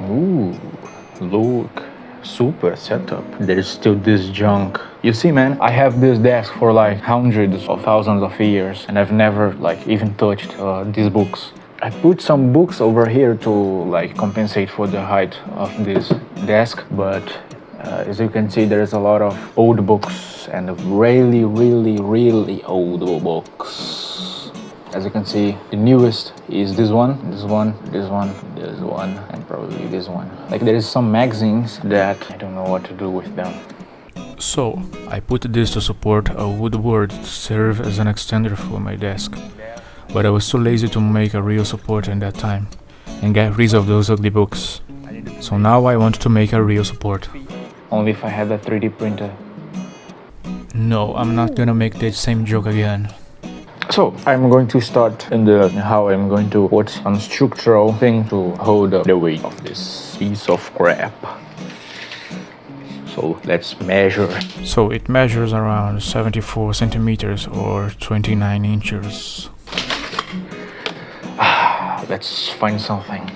Ooh, look, super setup. There's still this junk. You see, man, I have this desk for like hundreds of thousands of years, and I've never like even touched these books. I put some books over here to like compensate for the height of this desk, but as you can see, there's a lot of old books and really, really, really old books. As you can see, the newest is this one, and probably this one. Like there is some magazines that I don't know what to do with them. So, I put this to support a woodboard to serve as an extender for my desk. But I was too lazy to make a real support in that time and get rid of those ugly books. So now I want to make a real support. Only if I had a 3D printer. No, I'm not gonna make that same joke again. So I'm going to start in how I'm going to put some structural thing to hold the weight of this piece of crap. So let's measure. So it measures around 74 centimeters or 29 inches. Let's find something.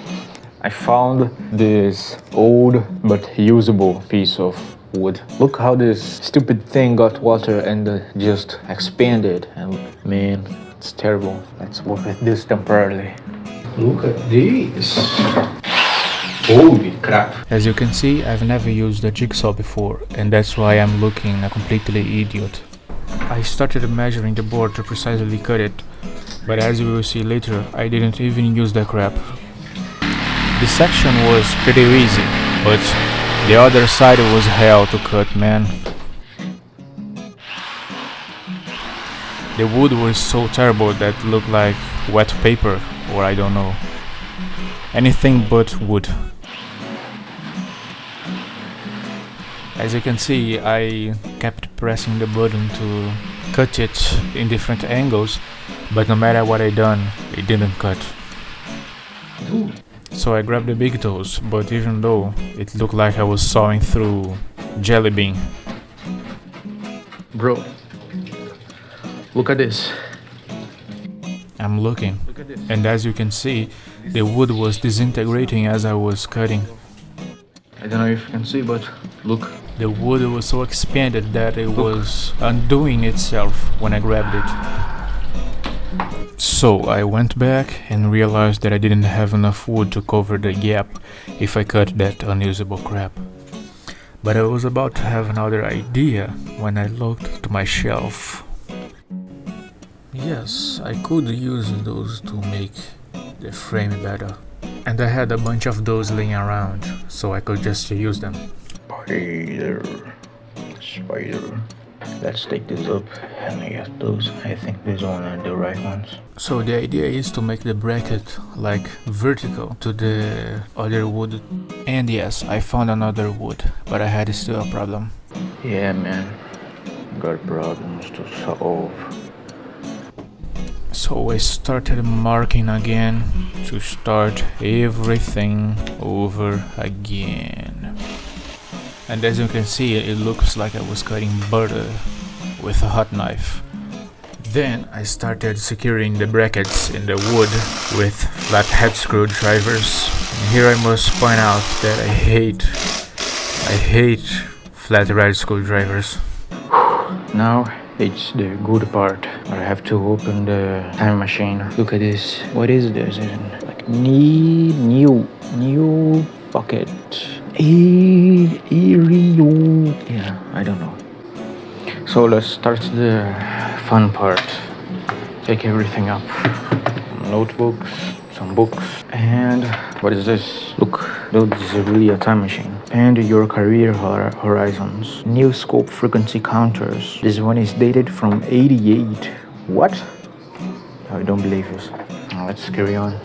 I found this old but usable piece of wood. Look how this stupid thing got water and just expanded, and man, it's terrible. Let's work with this temporarily. Look at this. Holy crap. As you can see, I've never used a jigsaw before, and that's why I'm looking a completely idiot. I started measuring the board to precisely cut it, but as you will see later, I didn't even use that crap. This section was pretty easy, but the other side was hell to cut, man. The wood was so terrible that it looked like wet paper, or I don't know. Anything but wood. As you can see, I kept pressing the button to cut it in different angles, but no matter what I done, it didn't cut. So I grabbed the big toes, but even though it looked like I was sawing through jelly bean. Bro, look at this. I'm looking, and as you can see, the wood was disintegrating as I was cutting. I don't know if you can see, but look. The wood was so expanded that it was undoing itself when I grabbed it. So I went back and realized that I didn't have enough wood to cover the gap if I cut that unusable crap. But I was about to have another idea when I looked to my shelf. Yes, I could use those to make the frame better. And I had a bunch of those laying around, so I could just use them. Spider. Let's take this up and get those. I think these one are the right ones. So the idea is to make the bracket like vertical to the other wood. And yes, I found another wood, but I had still a problem. Yeah, man. Got problems to solve. So I started marking again to start everything over again. And as you can see, it looks like I was cutting butter with a hot knife. Then I started securing the brackets in the wood with flathead screwdrivers. And here I must point out that I hate flathead screwdrivers. Now it's the good part. I have to open the time machine. Look at this. What is this? Like new pocket. Yeah, I don't know. So let's start the fun part. Take everything up. Notebooks, some books, and what is this? Look, this is really a time machine. And your career horizons. New scope frequency counters. This one is dated from 88. What? I don't believe this. Let's carry on.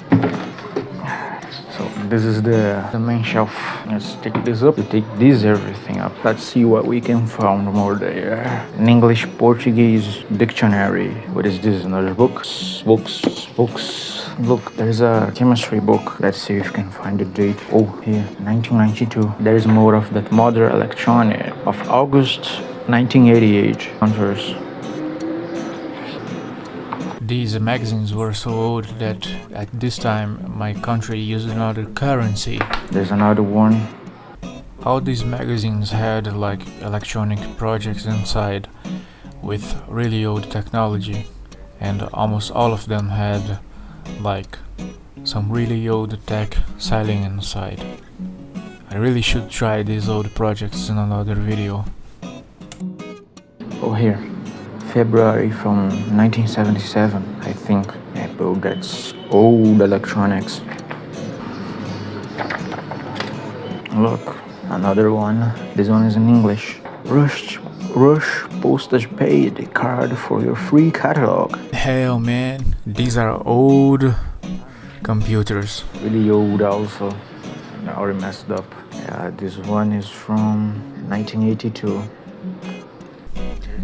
So this is the main shelf. Let's take this up. To take everything up. Let's see what we can find more there. An English Portuguese dictionary. What is this? Another book? Books. Look, there's a chemistry book. Let's see if we can find the date. Oh, here, 1992. There's more of that modern electronic of August 1988. Counters. These magazines were so old that at this time my country used another currency. There's another one. All these magazines had like electronic projects inside with really old technology, and almost all of them had like some really old tech selling inside. I really should try these old projects in another video. Oh, here. February from 1977, I think. Apple gets old electronics. Look, another one. This one is in English. Rush postage paid card for your free catalog. Hell man, these are old computers. Really old also. Already messed up. Yeah, this one is from 1982.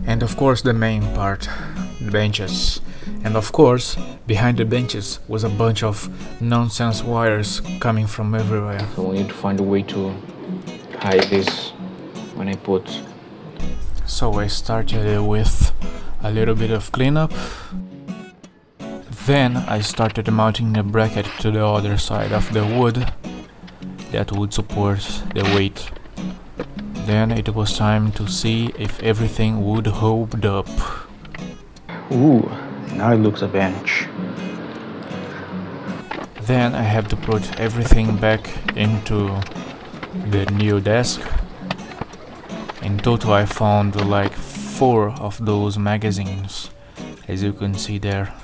And of course the main part, the benches. And of course, behind the benches was a bunch of nonsense wires coming from everywhere. So we need to find a way to hide this when I put. So I started with a little bit of cleanup. Then I started mounting the bracket to the other side of the wood that would support the weight. Then it was time to see if everything would hold up. Ooh, now it looks a bench. Then I have to put everything back into the new desk. In total I found like 4 of those magazines, as you can see there.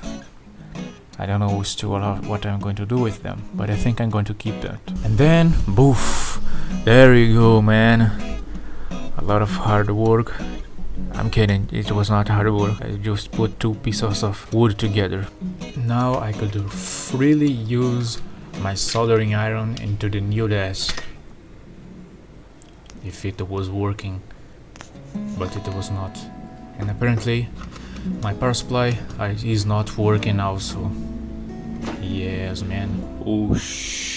I don't know still what I'm going to do with them, but I think I'm going to keep that. And then, boof, there you go, man. A lot of hard work. I'm kidding, it was not hard work. I just put 2 pieces of wood together. Now I could freely use my soldering iron into the new desk. If it was working, but it was not. And apparently my power supply is not working also. Yes, man. Oh shit.